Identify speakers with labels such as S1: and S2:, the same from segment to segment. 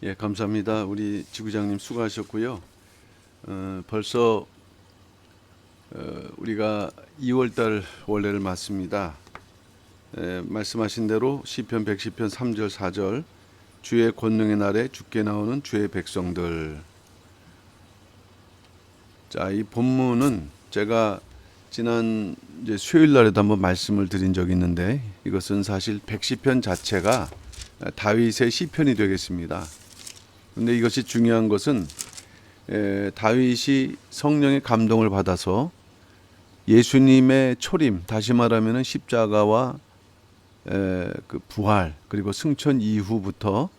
S1: 예, 감사합니다. 우리 지구장님 수고하셨고요. 벌써 우리가 2월달 원래를 맞습니다. 말씀하신 대로 시편 110편 3절 4절 주의 권능의 날에 주께 나오는 주의 백성들. 자, 이 본문은 제가 지난 이제 수요일 날에도 한번 말씀을 드린 적이 있는데 이것은 사실 110편 자체가 다윗의 시편이 되겠습니다. 근데 이것이 중요한 것은 다윗이 성령의 감동을 받아서 예수님의 초림, 다시 말하면 십자가와 그 부활 그리고 승천 이후부터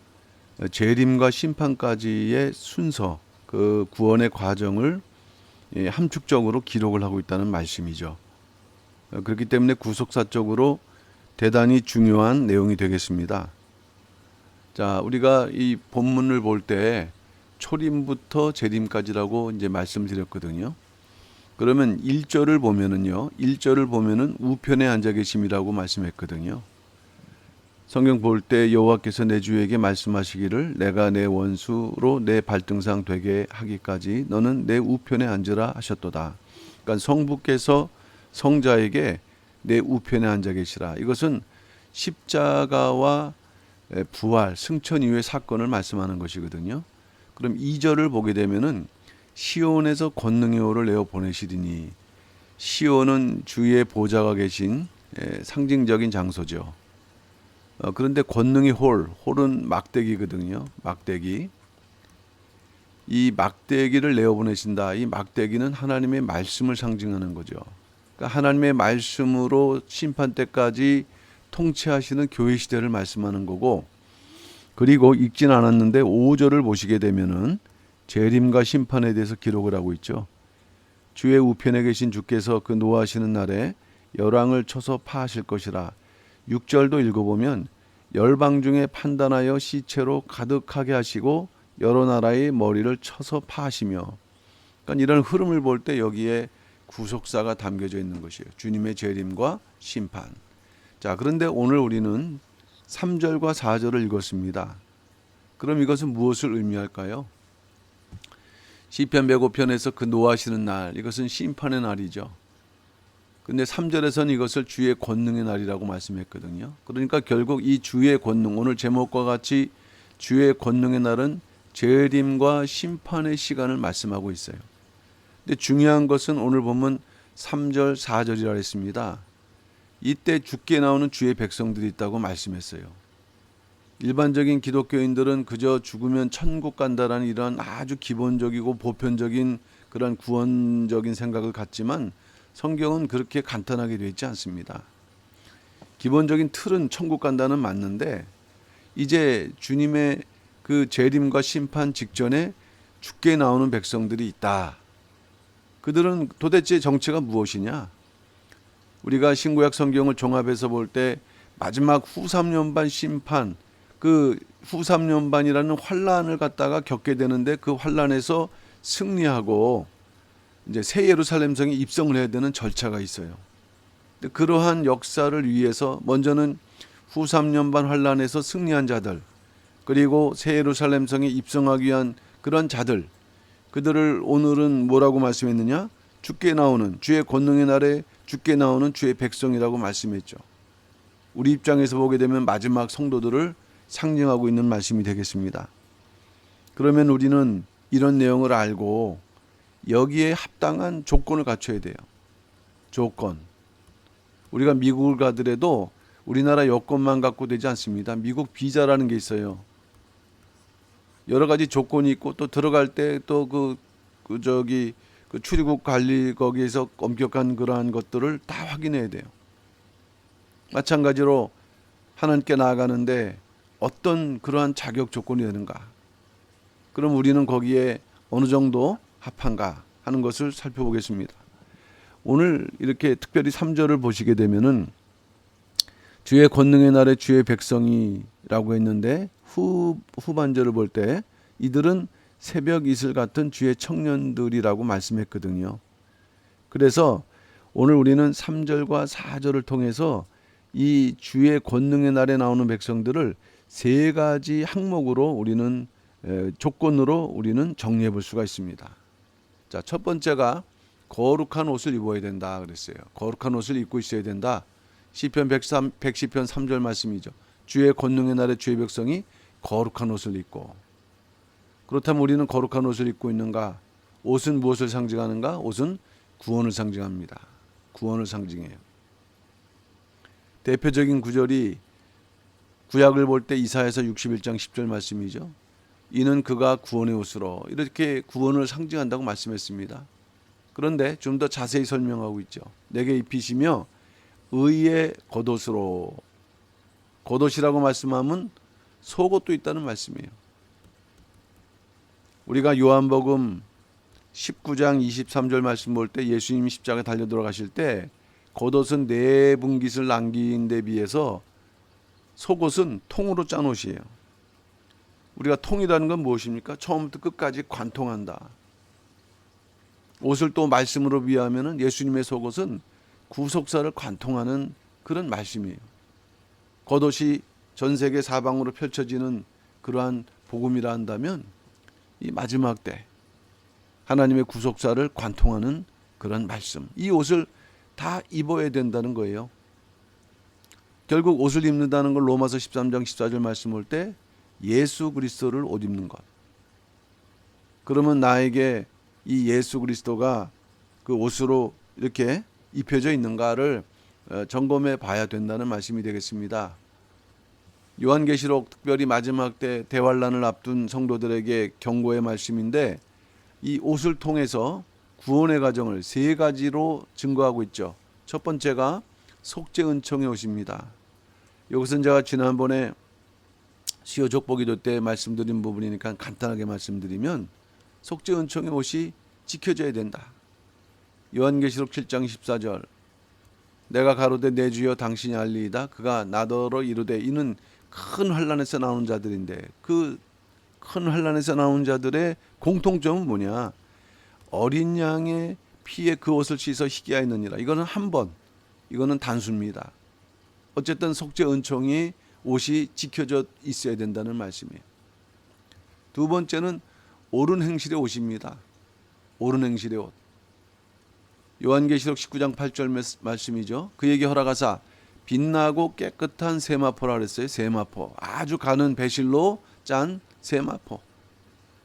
S1: 재림과 심판까지의 순서, 그 구원의 과정을 함축적으로 기록을 하고 있다는 말씀이죠. 그렇기 때문에 구속사적으로 대단히 중요한 내용이 되겠습니다. 자, 우리가 이 본문을 볼 때 초림부터 재림까지라고 이제 말씀드렸거든요. 그러면 1절을 보면은요. 1절을 보면은 우편에 앉아 계심이라고 말씀했거든요. 성경 볼 때 여호와께서 내 주에게 말씀하시기를 내가 내 원수로 내 발등상 되게 하기까지 너는 내 우편에 앉으라 하셨도다. 그러니까 성부께서 성자에게 내 우편에 앉아 계시라. 이것은 십자가와 부활, 승천 이후의 사건을 말씀하는 것이거든요. 그럼 2절을 보게 되면은 시온에서 권능의 오를 내어 보내시리니, 시온은 주의 보좌가 계신 상징적인 장소죠. 그런데 권능의 홀은 막대기거든요. 막대기. 이 막대기를 내어 보내신다. 이 막대기는 하나님의 말씀을 상징하는 거죠. 그러니까 하나님의 말씀으로 심판 때까지 통치하시는 교회 시대를 말씀하는 거고, 그리고 읽진 않았는데 5절을 보시게 되면은 재림과 심판에 대해서 기록을 하고 있죠. 주의 우편에 계신 주께서 그 노하시는 날에 열왕을 쳐서 파하실 것이라. 6절도 읽어보면 열방 중에 판단하여 시체로 가득하게 하시고 여러 나라의 머리를 쳐서 파하시며. 그러니까 이런 흐름을 볼 때 여기에 구속사가 담겨져 있는 것이에요. 주님의 재림과 심판. 자, 그런데 오늘 우리는 3절과 4절을 읽었습니다. 그럼 이것은 무엇을 의미할까요? 시편 105편에서 그 노하시는 날, 이것은 심판의 날이죠. 근데 3절에서는 이것을 주의 권능의 날이라고 말씀했거든요. 그러니까 결국 이 주의 권능, 오늘 제목과 같이 주의 권능의 날은 재림과 심판의 시간을 말씀하고 있어요. 근데 중요한 것은 오늘 보면 3절, 4절이라 했습니다. 이때 죽게 나오는 주의 백성들이 있다고 말씀했어요. 일반적인 기독교인들은 그저 죽으면 천국 간다라는 이런 아주 기본적이고 보편적인 그런 구원적인 생각을 갖지만 성경은 그렇게 간단하게 되어 있지 않습니다. 기본적인 틀은 천국 간다는 맞는데 이제 주님의 그 재림과 심판 직전에 죽게 나오는 백성들이 있다. 그들은 도대체 정체가 무엇이냐? 우리가 신구약 성경을 종합해서 볼 때 마지막 후3년반 심판, 그 후3년반이라는 환란을 갖다가 겪게 되는데 그 환란에서 승리하고 이제 새 예루살렘 성에 입성을 해야 되는 절차가 있어요. 그러한 역사를 위해서 먼저는 후3년반 환란에서 승리한 자들, 그리고 새 예루살렘 성에 입성하기 위한 그런 자들, 그들을 오늘은 뭐라고 말씀했느냐? 죽게 나오는 주의 권능의 날에 죽게 나오는 주의 백성이라고 말씀했죠. 우리 입장에서 보게 되면 마지막 성도들을 상징하고 있는 말씀이 되겠습니다. 그러면 우리는 이런 내용을 알고 여기에 합당한 조건을 갖춰야 돼요. 조건. 우리가 미국을 가더라도 우리나라 여권만 갖고 되지 않습니다. 미국 비자라는 게 있어요. 여러 가지 조건이 있고 또 들어갈 때 또 그 출입국 관리 거기에서 엄격한 그러한 것들을 다 확인해야 돼요. 마찬가지로 하나님께 나아가는데 어떤 그러한 자격 조건이 되는가? 그럼 우리는 거기에 어느 정도 합한가 하는 것을 살펴보겠습니다. 오늘 이렇게 특별히 3절을 보시게 되면은 주의 권능의 날에 주의 백성이라고 했는데 후반절을 볼 때 이들은 새벽 이슬 같은 주의 청년들이라고 말씀했거든요. 그래서 오늘 우리는 3절과 4절을 통해서 이 주의 권능의 날에 나오는 백성들을 세 가지 항목으로 우리는 조건으로 우리는 정리해 볼 수가 있습니다. 자, 첫 번째가 거룩한 옷을 입어야 된다 그랬어요. 거룩한 옷을 입고 있어야 된다. 시편 110편 3절 말씀이죠. 주의 권능의 날에 주의 백성이 거룩한 옷을 입고. 그렇다면 우리는 거룩한 옷을 입고 있는가? 옷은 무엇을 상징하는가? 옷은 구원을 상징합니다. 구원을 상징해요. 대표적인 구절이 구약을 볼 때 이사야서 61장 10절 말씀이죠. 이는 그가 구원의 옷으로, 이렇게 구원을 상징한다고 말씀했습니다. 그런데 좀 더 자세히 설명하고 있죠. 내게 입히시며 의의 겉옷으로. 겉옷이라고 말씀하면 속옷도 있다는 말씀이에요. 우리가 요한복음 19장 23절 말씀 볼 때 예수님이 십자가에 달려 들어가실 때 겉옷은 네 분깃을 남긴 데 비해서 속옷은 통으로 짠 옷이에요. 우리가 통이라는 건 무엇입니까? 처음부터 끝까지 관통한다. 옷을 또 말씀으로 비하하면 예수님의 속옷은 구속사를 관통하는 그런 말씀이에요. 겉옷이 전 세계 사방으로 펼쳐지는 그러한 복음이라 한다면 이 마지막 때 하나님의 구속사를 관통하는 그런 말씀, 이 옷을 다 입어야 된다는 거예요. 결국 옷을 입는다는 걸 로마서 13장 14절 말씀 볼 때 예수 그리스도를 옷 입는 것. 그러면 나에게 이 예수 그리스도가 그 옷으로 이렇게 입혀져 있는가를 점검해 봐야 된다는 말씀이 되겠습니다. 요한계시록 특별히 마지막 때 대환란을 앞둔 성도들에게 경고의 말씀인데, 이 옷을 통해서 구원의 과정을 세 가지로 증거하고 있죠. 첫 번째가 속죄 은총의 옷입니다. 이것은 제가 지난번에 수요 족보기도 때 말씀드린 부분이니까 간단하게 말씀드리면, 속죄 은총의 옷이 지켜져야 된다. 요한계시록 7장 14절, 내가 가로되 내 주여 당신이 알리이다. 그가 나더러 이르되, 이는 큰 환난에서 나오는 자들인데, 그 큰 환난에서 나오는 자들의 공통점은 뭐냐? 어린 양의 피에 그 옷을 씻어 희게 하였느니라. 이거는 한 번, 이거는 단수입니다. 어쨌든 속죄 은총이 옷이 지켜져 있어야 된다는 말씀이에요. 두 번째는 옳은 행실의 옷입니다. 옳은 행실의 옷. 요한계시록 19장 8절 말씀이죠. 그에게 허락하사 빛나고 깨끗한 세마포라 그랬어요. 세마포. 아주 가는 배실로 짠 세마포.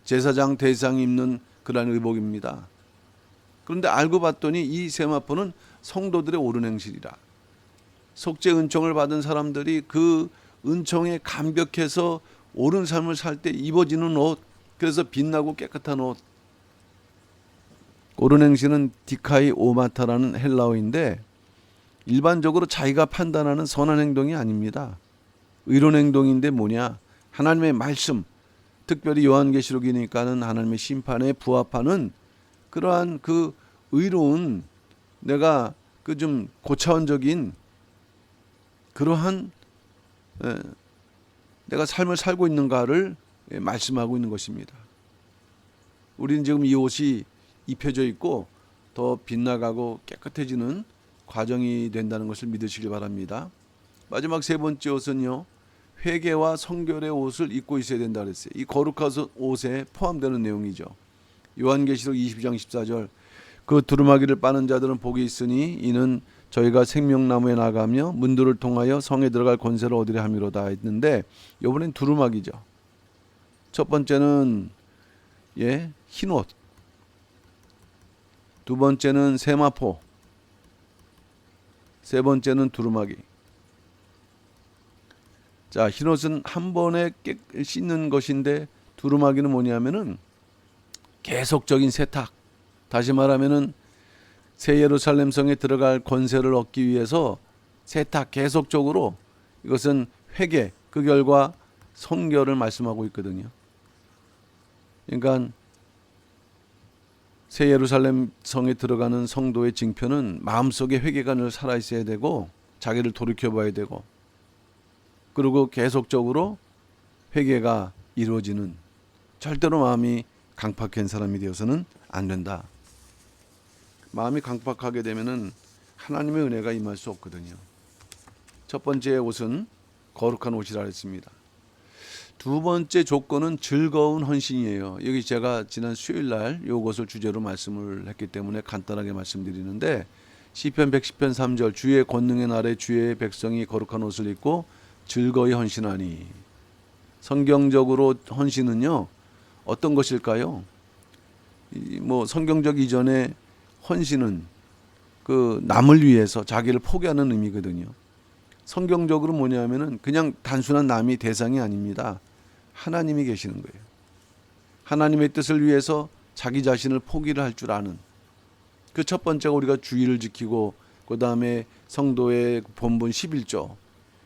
S1: 제사장 대상이 입는 그러한 의복입니다. 그런데 알고 봤더니 이 세마포는 성도들의 옳은 행실이라. 속죄 은총을 받은 사람들이 그 은총에 감격해서 옳은 삶을 살 때 입어지는 옷, 그래서 빛나고 깨끗한 옷. 옳은 행실은 디카이 오마타라는 헬라어인데 일반적으로 자기가 판단하는 선한 행동이 아닙니다. 의로운 행동인데 뭐냐? 하나님의 말씀, 특별히 요한계시록이니까는 하나님의 심판에 부합하는 그러한 그 의로운, 내가 그 좀 고차원적인 그러한 내가 삶을 살고 있는가를 말씀하고 있는 것입니다. 우리는 지금 이 옷이 입혀져 있고 더 빛나가고 깨끗해지는 과정이 된다는 것을 믿으시기 바랍니다. 마지막 세 번째 옷은요, 회개와 성결의 옷을 입고 있어야 된다 그랬어요. 이 거룩한 옷에 포함되는 내용이죠. 요한계시록 20장 14절, 그 두루마기를 빠는 자들은 복이 있으니 이는 저희가 생명나무에 나가며 문들을 통하여 성에 들어갈 권세를 얻으려 함이로다 했는데, 이번엔 두루마기죠. 첫 번째는 흰옷, 두 번째는 세마포, 세 번째는 두루마기. 자, 흰옷은 한 번에 씻는 것인데, 두루마기는 뭐냐면은 계속적인 세탁. 다시 말하면은 새 예루살렘 성에 들어갈 권세를 얻기 위해서 세탁, 계속적으로. 이것은 회개, 그 결과 성결을 말씀하고 있거든요. 그러니까 새 예루살렘 성에 들어가는 성도의 징표는 마음속에 회개가 늘 살아있어야 되고, 자기를 돌이켜봐야 되고, 그리고 계속적으로 회개가 이루어지는, 절대로 마음이 강팍한 사람이 되어서는 안 된다. 마음이 강팍하게 되면은 하나님의 은혜가 임할 수 없거든요. 첫 번째 옷은 거룩한 옷이라 했습니다. 두 번째 조건은 즐거운 헌신이에요. 여기 제가 지난 수요일 날 이것을 주제로 말씀을 했기 때문에 간단하게 말씀드리는데, 시편 110편 3절, 주의 권능의 날에 주의 백성이 거룩한 옷을 입고 즐거이 헌신하니. 성경적으로 헌신은요, 어떤 것일까요? 뭐 성경적 이전에 헌신은 그 남을 위해서 자기를 포기하는 의미거든요. 성경적으로 뭐냐면은 그냥 단순한 남이 대상이 아닙니다. 하나님이 계시는 거예요. 하나님의 뜻을 위해서 자기 자신을 포기를 할 줄 아는, 그 첫 번째가 우리가 주의를 지키고, 그 다음에 성도의 본분 11조,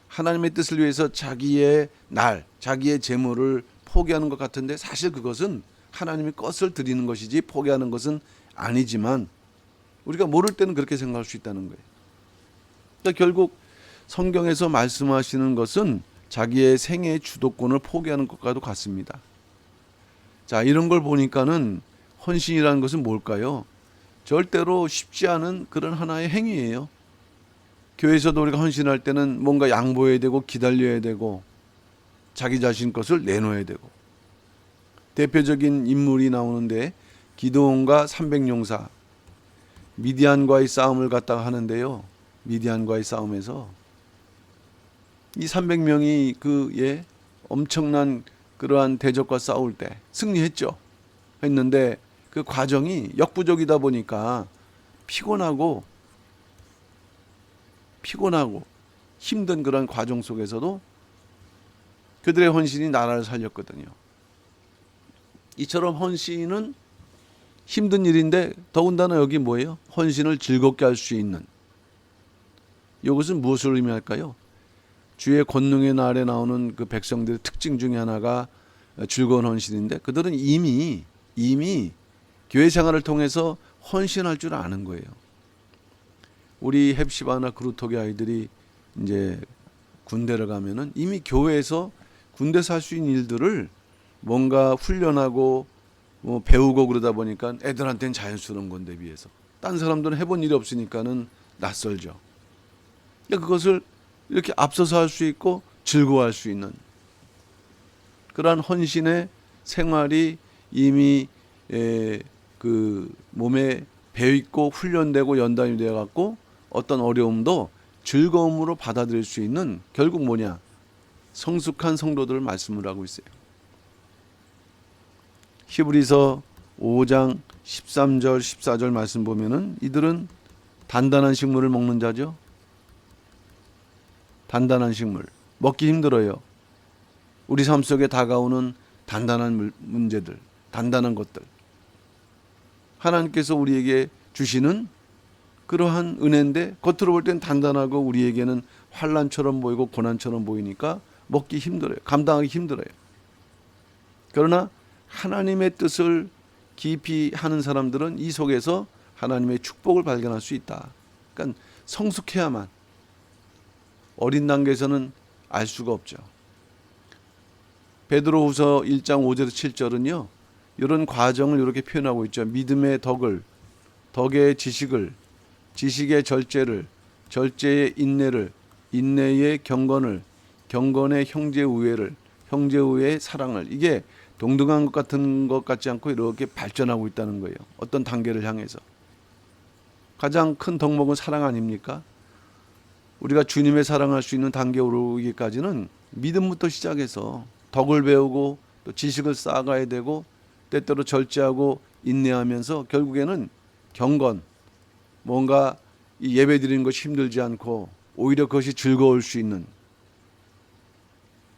S1: 하나님의 뜻을 위해서 자기의 날, 자기의 재물을 포기하는 것 같은데, 사실 그것은 하나님의 것을 드리는 것이지 포기하는 것은 아니지만, 우리가 모를 때는 그렇게 생각할 수 있다는 거예요. 그러니까 결국 성경에서 말씀하시는 것은 자기의 생애의 주도권을 포기하는 것과도 같습니다. 자, 이런 걸 보니까는 헌신이라는 것은 뭘까요? 절대로 쉽지 않은 그런 하나의 행위예요. 교회에서도 우리가 헌신할 때는 뭔가 양보해야 되고 기다려야 되고 자기 자신 것을 내놓아야 되고. 대표적인 인물이 나오는데, 기드온과 300용사, 미디안과의 싸움을 갖다가 하는데요. 미디안과의 싸움에서 이 300명이 그의 엄청난 그러한 대적과 싸울 때 승리했죠. 했는데 그 과정이 역부족이다 보니까 피곤하고 힘든 그런 과정 속에서도 그들의 헌신이 나라를 살렸거든요. 이처럼 헌신은 힘든 일인데, 더군다나 여기 뭐예요? 헌신을 즐겁게 할 수 있는, 이것은 무엇을 의미할까요? 주의 권능의 날에 나오는 그 백성들의 특징 중에 하나가 즐거운 헌신인데, 그들은 이미 교회 생활을 통해서 헌신할 줄 아는 거예요. 우리 헵시바나 그루터기 아이들이 이제 군대를 가면은 이미 교회에서 군대에서 할 수 있는 일들을 뭔가 훈련하고 뭐 배우고 그러다 보니까 애들한테는 자연스러운 건데, 비해서 딴 사람들은 해본 일이 없으니까는 낯설죠. 그러니까 그것을 이렇게 앞서서 할 수 있고 즐거워할 수 있는 그러한 헌신의 생활이 이미 그 몸에 배있고 훈련되고 연단이 되어 갖고 어떤 어려움도 즐거움으로 받아들일 수 있는, 결국 뭐냐, 성숙한 성도들을 말씀을 하고 있어요. 히브리서 5장 13절 14절 말씀 보면은 이들은 단단한 식물을 먹는 자죠. 단단한 식물, 먹기 힘들어요. 우리 삶 속에 다가오는 단단한 문제들, 단단한 것들, 하나님께서 우리에게 주시는 그러한 은혜인데, 겉으로 볼 땐 단단하고 우리에게는 환난처럼 보이고 고난처럼 보이니까 먹기 힘들어요. 감당하기 힘들어요. 그러나 하나님의 뜻을 깊이 하는 사람들은 이 속에서 하나님의 축복을 발견할 수 있다. 그러니까 성숙해야만, 어린 단계에서는 알 수가 없죠. 베드로후서 1장 5절에서 7절은요, 이런 과정을 이렇게 표현하고 있죠. 믿음의 덕을, 덕의 지식을, 지식의 절제를, 절제의 인내를, 인내의 경건을, 경건의 형제 우애를, 형제 우애의 사랑을. 이게 동등한 것 같은 것 같지 않고 이렇게 발전하고 있다는 거예요. 어떤 단계를 향해서. 가장 큰 덕목은 사랑 아닙니까? 우리가 주님의 사랑할 수 있는 단계에 오르기까지는 믿음부터 시작해서 덕을 배우고 또 지식을 쌓아가야 되고, 때때로 절제하고 인내하면서 결국에는 경건, 뭔가 이 예배 드리는 것이 힘들지 않고 오히려 그것이 즐거울 수 있는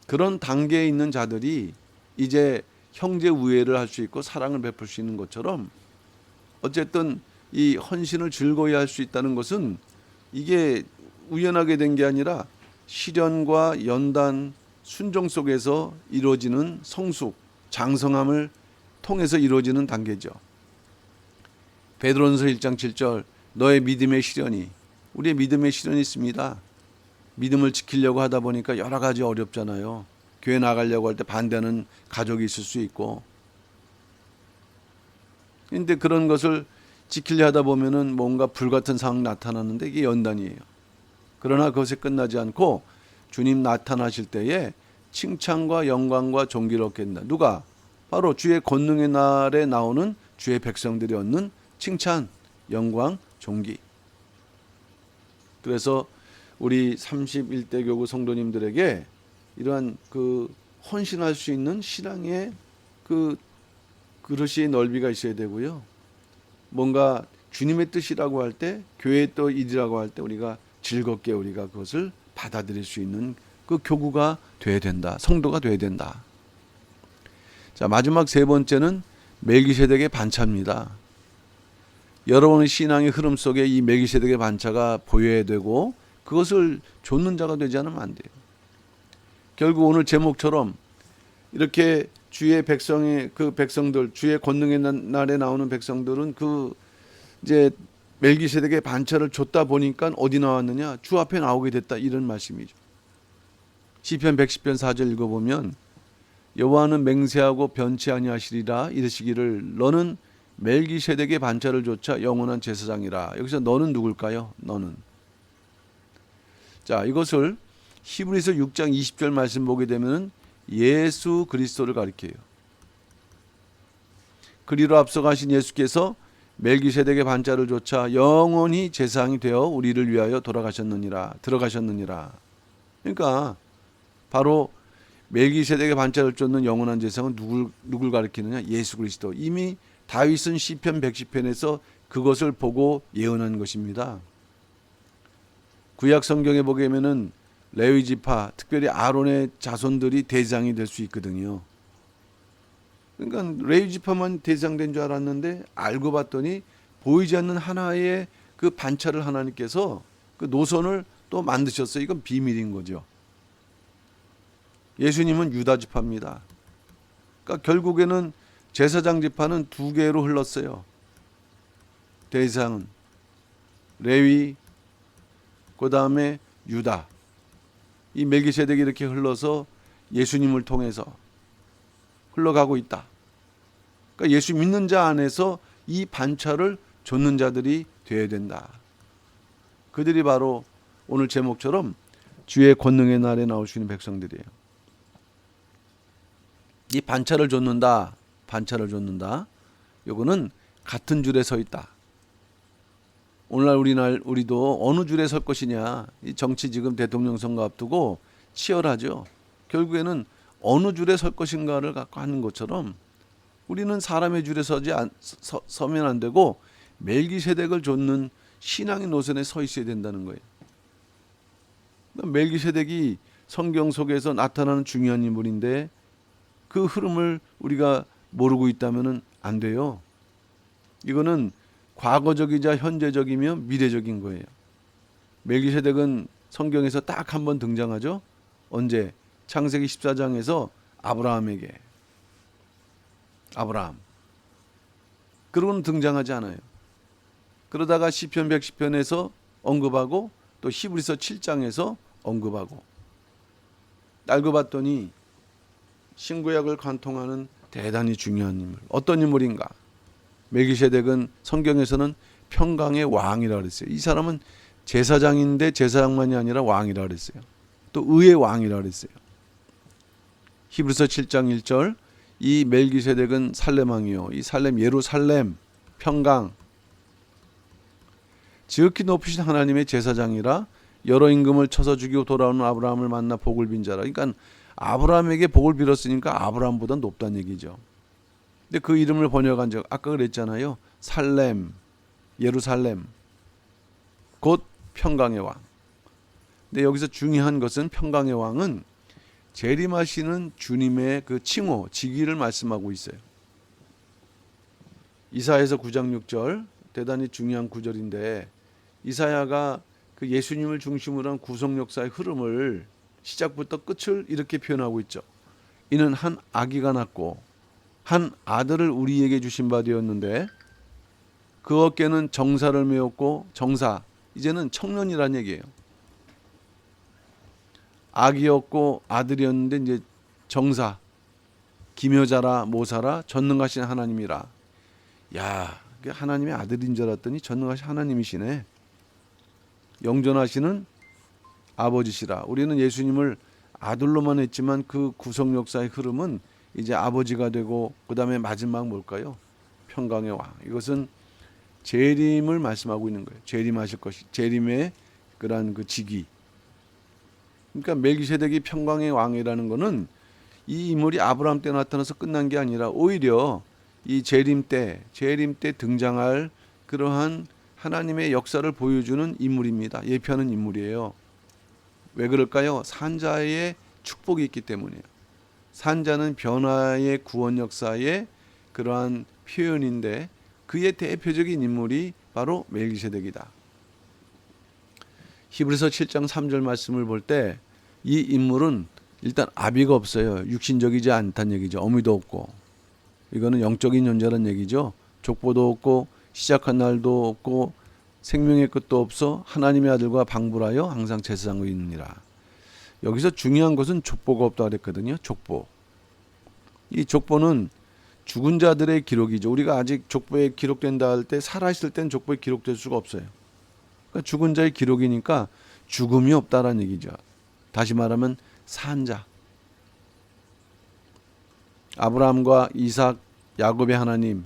S1: 그런 단계에 있는 자들이 이제 형제 우애를 할 수 있고 사랑을 베풀 수 있는 것처럼, 어쨌든 이 헌신을 즐거이 할 수 있다는 것은 이게 우연하게 된 게 아니라 시련과 연단, 순종 속에서 이루어지는 성숙, 장성함을 통해서 이루어지는 단계죠. 베드로전서 1장 7절, 너의 믿음의 시련이, 우리의 믿음의 시련이 있습니다. 믿음을 지키려고 하다 보니까 여러 가지 어렵잖아요. 교회 나가려고 할 때 반대하는 가족이 있을 수 있고, 그런데 그런 것을 지키려 하다 보면은 뭔가 불같은 상황이 나타나는데 이게 연단이에요. 그러나 그것에 끝나지 않고 주님 나타나실 때에 칭찬과 영광과 존귀를 얻게 된다. 누가? 바로 주의 권능의 날에 나오는 주의 백성들이 얻는 칭찬, 영광, 존귀. 그래서 우리 31대 교구 성도님들에게 이러한 그 헌신할 수 있는 신앙의 그 그릇이 넓이가 있어야 되고요. 뭔가 주님의 뜻이라고 할 때, 교회의 또 일이라고 할 때 우리가 즐겁게 우리가 그것을 받아들일 수 있는 그 교구가 돼야 된다. 성도가 돼야 된다. 자, 마지막 세 번째는 멜기세덱의 반차입니다. 여러분의 신앙의 흐름 속에 이 멜기세덱의 반차가 보여야 되고 그것을 좇는 자가 되지 않으면 안 돼요. 결국 오늘 제목처럼 이렇게 주의 백성의 그 백성들, 주의 권능의 날에 나오는 백성들은 그 이제 멜기세덱의 반차를 줬다 보니까 어디 나왔느냐? 주 앞에 나오게 됐다, 이런 말씀이죠. 시편 110편 4절 읽어보면 여호와는 맹세하고 변치 아니하시리라 이르시기를 너는 멜기세덱의 반차를 조차 영원한 제사장이라. 여기서 너는 누굴까요? 너는. 자, 이것을 히브리서 6장 20절 말씀 보게 되면 예수 그리스도를 가리켜요. 그리로 앞서가신 예수께서 멜기세덱의 반차를 조차 영원히 제사장이 되어 우리를 위하여 들어가셨느니라. 그러니까 바로 멜기세덱의 반차를 쫓는 영원한 제사장은 누굴 가리키느냐? 예수 그리스도. 이미 다윗은 시편 110편에서 그것을 보고 예언한 것입니다. 구약 성경에 보게 되면은 레위 지파, 특별히 아론의 자손들이 대장이 될 수 있거든요. 그러니까 레위 지파만 대장된 줄 알았는데 알고 봤더니 보이지 않는 하나의 그 반차를 하나님께서 그 노선을 또 만드셨어요. 이건 비밀인 거죠. 예수님은 유다 지파입니다. 그러니까 결국에는 제사장 지파는 두 개로 흘렀어요. 대장은 레위, 그 다음에 유다. 이 멜기세덱이 이렇게 흘러서 예수님을 통해서 흘러가고 있다. 그러니까 예수 믿는 자 안에서 이 반차를 좇는 자들이 되어야 된다. 그들이 바로 오늘 제목처럼 주의 권능의 날에 나올 수 있는 백성들이에요. 이 반차를 좇는다. 요거는 같은 줄에 서 있다. 오늘날 우리도 어느 줄에 설 것이냐. 이 정치 지금 대통령 선거 앞두고 치열하죠. 결국에는 어느 줄에 설 것인가를 갖고 하는 것처럼 우리는 사람의 줄에 서면 안 되고 멜기세덱을 좇는 신앙의 노선에 서 있어야 된다는 거예요. 멜기세덱이 성경 속에서 나타나는 중요한 인물인데 그 흐름을 우리가 모르고 있다면 안 돼요. 이거는 과거적이자 현재적이며 미래적인 거예요. 멜기세덱은 성경에서 딱 한 번 등장하죠. 언제? 창세기 14장에서 아브라함에게. 아브라함. 그러고는 등장하지 않아요. 그러다가 시편 110편에서 언급하고 또 히브리서 7장에서 언급하고. 알고 봤더니 신구약을 관통하는 대단히 중요한 인물. 어떤 인물인가? 멜기세덱은 성경에서는 평강의 왕이라 그랬어요. 이 사람은 제사장인데 제사장만이 아니라 왕이라 그랬어요. 또 의의 왕이라 그랬어요. 히브리서 7장 1절 이 멜기세덱은 살렘왕이요. 이 살렘 예루살렘 평강 지극히 높으신 하나님의 제사장이라 여러 임금을 쳐서 죽이고 돌아오는 아브라함을 만나 복을 빈 자라. 그러니까 아브라함에게 복을 빌었으니까 아브라함보다 높다는 얘기죠. 근데 그 이름을 번역한 적 아까 그랬잖아요. 살렘, 예루살렘, 곧 평강의 왕. 근데 여기서 중요한 것은 평강의 왕은 재림하시는 주님의 그 칭호, 직위를 말씀하고 있어요. 이사야서 9장 6절 대단히 중요한 구절인데 이사야가 그 예수님을 중심으로 한 구속 역사의 흐름을 시작부터 끝을 이렇게 표현하고 있죠. 이는 한 아기가 낳고 한 아들을 우리에게 주신 바 되었는데 그 어깨는 정사를 메었고 정사 이제는 청년이란 얘기예요. 아기였고 아들이었는데 이제 정사 기묘자라 모사라 전능하신 하나님이라. 야, 하나님의 아들인 줄 알았더니 전능하신 하나님이시네. 영존하시는 아버지시라. 우리는 예수님을 아들로만 했지만 그 구속 역사의 흐름은 이제 아버지가 되고 그 다음에 마지막 뭘까요? 평강의 왕. 이것은 재림을 말씀하고 있는 거예요. 재림하실 것이, 재림의 그러한 그 직위. 그러니까 멜기세덱이 평강의 왕이라는 것은 이 인물이 아브라함 때 나타나서 끝난 게 아니라 오히려 이 재림 때 등장할 그러한 하나님의 역사를 보여주는 인물입니다. 예표하는 인물이에요. 왜 그럴까요? 산자의 축복이 있기 때문이에요. 산자는 변화의 구원 역사의 그러한 표현인데 그의 대표적인 인물이 바로 멜기세덱이다. 히브리서 7장 3절 말씀을 볼 때 이 인물은 일단 아비가 없어요. 육신적이지 않다는 얘기죠. 어미도 없고. 이거는 영적인 존재라는 얘기죠. 족보도 없고 시작한 날도 없고 생명의 끝도 없어 하나님의 아들과 방불하여 항상 제사장으로 있느니라. 여기서 중요한 것은 족보가 없다고 그랬거든요. 족보. 이 족보는 죽은 자들의 기록이죠. 우리가 아직 족보에 기록된다 할 때 살아있을 땐 족보에 기록될 수가 없어요. 그러니까 죽은 자의 기록이니까 죽음이 없다라는 얘기죠. 다시 말하면 산자. 아브라함과 이삭, 야곱의 하나님,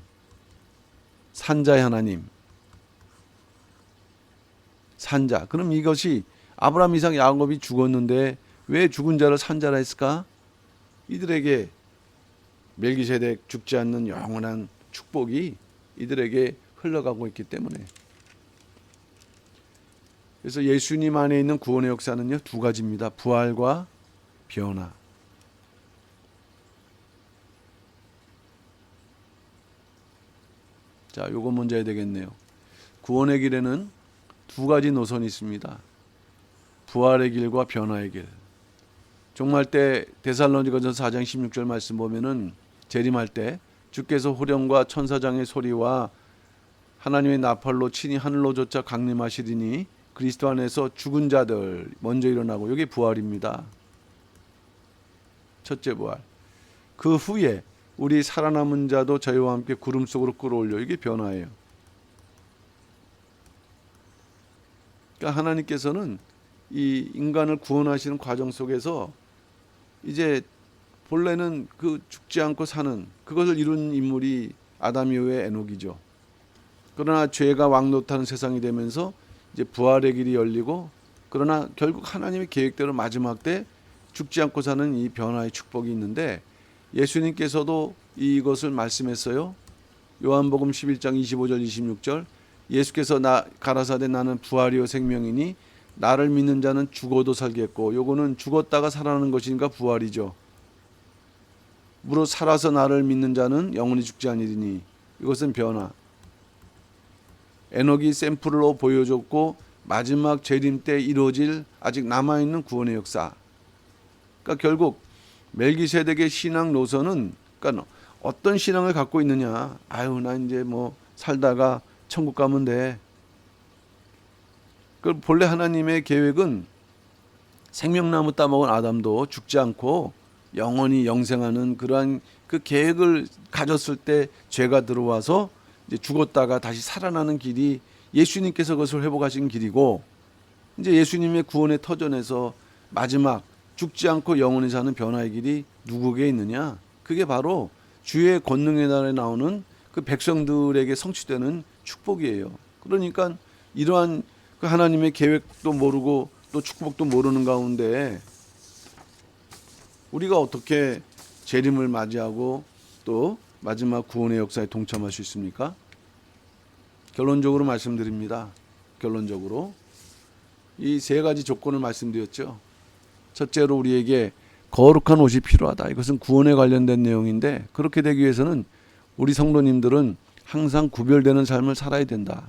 S1: 산자의 하나님, 산자. 그럼 이것이 아브라함, 이삭, 야곱이 죽었는데 왜 죽은 자를 산자라 했을까? 이들에게 멜기세덱 죽지 않는 영원한 축복이 이들에게 흘러가고 있기 때문에. 그래서 예수님 안에 있는 구원의 역사는요, 두 가지입니다. 부활과 변화. 자, 요거 먼저 해야 되겠네요. 구원의 길에는 두 가지 노선이 있습니다. 부활의 길과 변화의 길. 종말 때 데살로니가전서 4장 16절 말씀 보면은 재림할 때 주께서 호령과 천사장의 소리와 하나님의 나팔로 친히 하늘로 쫓아 강림하시리니 그리스도 안에서 죽은 자들 먼저 일어나고, 이게 부활입니다. 첫째 부활. 그 후에 우리 살아남은 자도 저희와 함께 구름 속으로 끌어올려, 이게 변화예요. 그러니까 하나님께서는 이 인간을 구원하시는 과정 속에서 이제 본래는 그 죽지 않고 사는 그것을 이룬 인물이 아담 이후의 에녹이죠. 그러나 죄가 왕노릇하는 세상이 되면서 이제 부활의 길이 열리고, 그러나 결국 하나님의 계획대로 마지막 때 죽지 않고 사는 이 변화의 축복이 있는데, 예수님께서도 이것을 말씀했어요. 요한복음 11장 25절 26절 예수께서 가라사대 나는 부활이요 생명이니 나를 믿는 자는 죽어도 살겠고, 요거는 죽었다가 살아나는 것이니까 부활이죠. 무릇 살아서 나를 믿는 자는 영원히 죽지 아니리니, 이것은 변화. 에녹이 샘플로 보여줬고 마지막 재림 때 이루어질 아직 남아있는 구원의 역사. 그러니까 결국 멜기세덱의 신앙 노선은, 그러니까 어떤 신앙을 갖고 있느냐. 아유, 나 이제 뭐 살다가 천국 가면 돼. 그 본래 하나님의 계획은 생명나무 따먹은 아담도 죽지 않고 영원히 영생하는 그러한 그 계획을 가졌을 때 죄가 들어와서 이제 죽었다가 다시 살아나는 길이 예수님께서 그것을 회복하신 길이고, 이제 예수님의 구원의 터전에서 마지막 죽지 않고 영원히 사는 변화의 길이 누구에게 있느냐? 그게 바로 주의 권능의 날에 나오는 그 백성들에게 성취되는 축복이에요. 그러니까 이러한 그 하나님의 계획도 모르고 또 축복도 모르는 가운데 우리가 어떻게 재림을 맞이하고 또 마지막 구원의 역사에 동참할 수 있습니까? 결론적으로 말씀드립니다. 결론적으로 이 세 가지 조건을 말씀드렸죠. 첫째로 우리에게 거룩한 옷이 필요하다. 이것은 구원에 관련된 내용인데, 그렇게 되기 위해서는 우리 성도님들은 항상 구별되는 삶을 살아야 된다.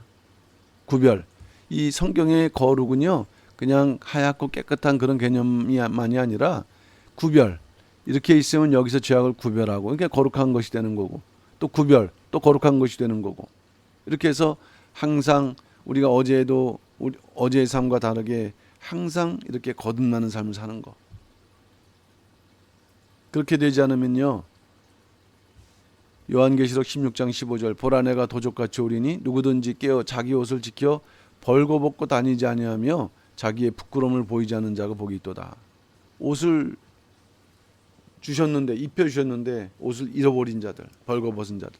S1: 구별. 이 성경의 거룩은요, 그냥 하얗고 깨끗한 그런 개념만이 아니라 구별. 이렇게 있으면 여기서 죄악을 구별하고, 그러니까 거룩한 것이 되는 거고, 또 구별, 또 거룩한 것이 되는 거고, 이렇게 해서 항상 우리가 어제의 삶과 다르게 항상 이렇게 거듭나는 삶을 사는 거. 그렇게 되지 않으면요, 요한계시록 16장 15절 보라 내가 도적같이 오리니 누구든지 깨어 자기 옷을 지켜 벌거벗고 다니지 아니하며 자기의 부끄러움을 보이지 않는 자가 복이 있도다. 옷을 주셨는데, 입혀주셨는데 옷을 잃어버린 자들, 벌거벗은 자들.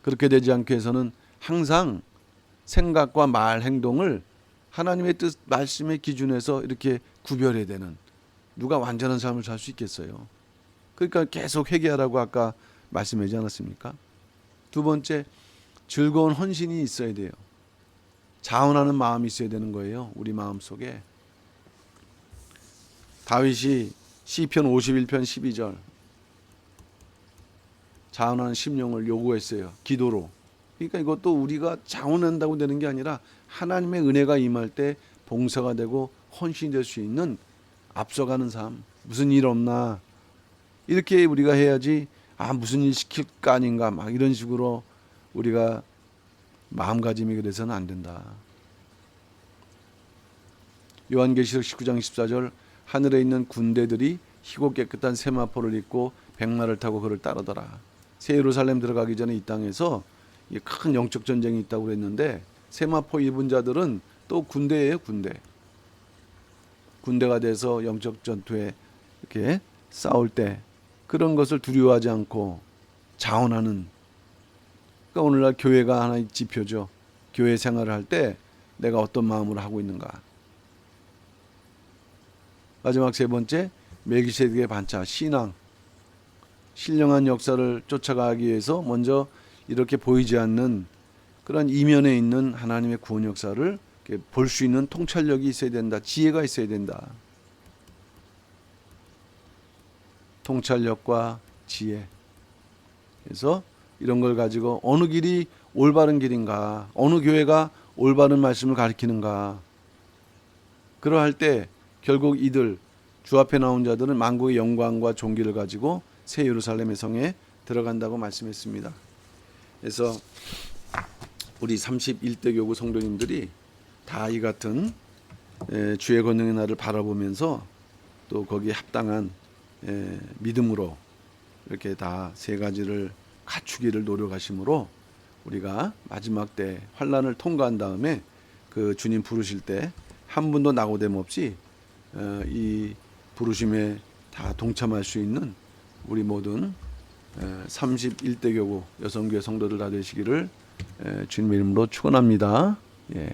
S1: 그렇게 되지 않게 해서는 항상 생각과 말, 행동을 하나님의 뜻, 말씀의 기준에서 이렇게 구별해야 되는, 누가 완전한 삶을 살 수 있겠어요. 그러니까 계속 회개하라고 아까 말씀하지 않았습니까? 두 번째, 즐거운 헌신이 있어야 돼요. 자원하는 마음이 있어야 되는 거예요. 우리 마음 속에. 다윗이 시편 51편 12절 자원하는 심령을 요구했어요. 기도로. 그러니까 이것도 우리가 자원한다고 되는 게 아니라 하나님의 은혜가 임할 때 봉사가 되고 헌신이 될 수 있는 앞서가는 삶. 무슨 일 없나 이렇게 우리가 해야지, 무슨 일 시킬까 아닌가 막 이런 식으로 우리가 마음가짐이 그래서는 안 된다. 요한계시록 19장 14절 하늘에 있는 군대들이 희고 깨끗한 세마포를 입고 백마를 타고 그를 따르더라. 새 예루살렘 들어가기 전에 이 땅에서 큰 영적 전쟁이 있다고 그랬는데, 세마포 입은 자들은 또 군대예요. 군대가 돼서 영적 전투에 이렇게 싸울 때 그런 것을 두려워하지 않고 자원하는. 그러니까 오늘날 교회가 하나의 지표죠. 교회 생활을 할 때 내가 어떤 마음으로 하고 있는가. 마지막 세 번째, 멜기세덱의 반차, 신앙. 신령한 역사를 쫓아가기 위해서 먼저 이렇게 보이지 않는 그런 이면에 있는 하나님의 구원 역사를 볼 수 있는 통찰력이 있어야 된다. 지혜가 있어야 된다. 통찰력과 지혜. 그래서 이런 걸 가지고 어느 길이 올바른 길인가, 어느 교회가 올바른 말씀을 가르치는가. 그러할 때 결국 이들 주 앞에 나온 자들은 만국의 영광과 존귀를 가지고 새 예루살렘의 성에 들어간다고 말씀했습니다. 그래서 우리 31대 교구 성도님들이 다 이 같은 주의 권능의 날을 바라보면서 또 거기에 합당한 믿음으로 이렇게 다 세 가지를 갖추기를 노력하심으로 우리가 마지막 때 환난을 통과한 다음에 그 주님 부르실 때 한 분도 낙오됨 없이 이 부르심에 다 동참할 수 있는 우리 모든 31대 교구 여성교회 성도들 다 되시기를 주님의 이름으로 축원합니다. 예.